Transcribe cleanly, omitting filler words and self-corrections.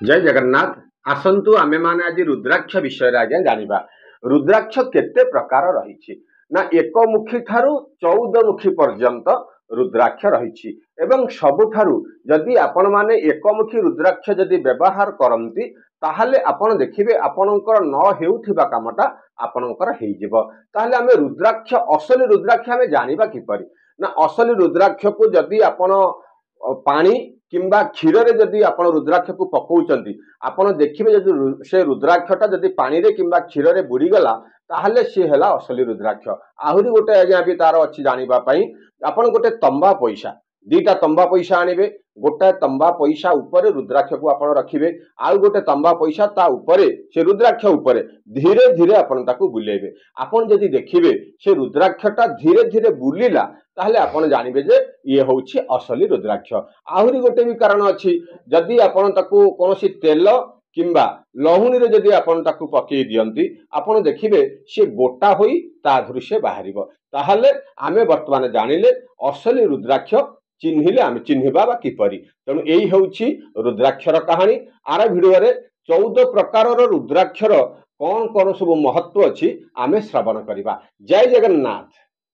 जय जगन्नाथ। आसंतु आमे माने आज रुद्राक्ष विषय आज्ञा जानिबा। रुद्राक्ष केते प्रकार रही ना एकमुखी ठारू 14 मुखी पर्यंत रुद्राक्ष रही एवं सबुठारू जदि आपण माने एकमुखी रुद्राक्ष जदि व्यवहार करंती ताहले आपण देखिबे आपणकर न हेउथिबा कामटा आपणकर हेइजिबो। ताहले आमे रुद्राक्ष असली रुद्राक्ष आमे जानिबा किपरि ना असली रुद्राक्ष को जदि आपण पानी किंबा क्षीर रे जदि आपण रुद्राक्ष को पकाउचंती आपण देखिबे जदि से रुद्राक्षटा जदि पानी रे किंबा क्षीर रे बुड़ी गला ताहले से हला असली रुद्राक्ष। आहुरी गोटे आज्ञा भी तार अछि जानिबा पई आपण गोटे तंबा पैसा दीटा तंबा पैसा आनिबे गोटे तंबा पैसा ऊपर रुद्राक्ष को आपण रखिबे आउ गोटे तंबा पैसा ता ऊपर से रुद्राक्ष ऊपर धीरे धीरे आपण ताकू बुलेबे। आपण जदि देखिबे से रुद्राक्षटा धीरे धीरे बुलिला ताहले आपण जानिबे जे ये होछि असली रुद्राक्ष। आहुरी गोटे भी कारण अछि जदि आपण ताकू कोनोसी तेल किंबा लहुणी रे जदि आपण ताकू पकई दियंती आपण देखिबे से गोटा होई ता धुरु से बाहरिबो। ताहले आमे वर्तमान जानिले असली रुद्राक्ष चिन्हिले आमे चिन्हिबा बा किपरि। तेणु एई होछि रुद्राक्षर कहानी। आर भिडियो रे 14 प्रकारर रुद्राक्षर कोन कोन सब महत्व अछि आमे श्रवण करिबा। जय जगन्नाथ।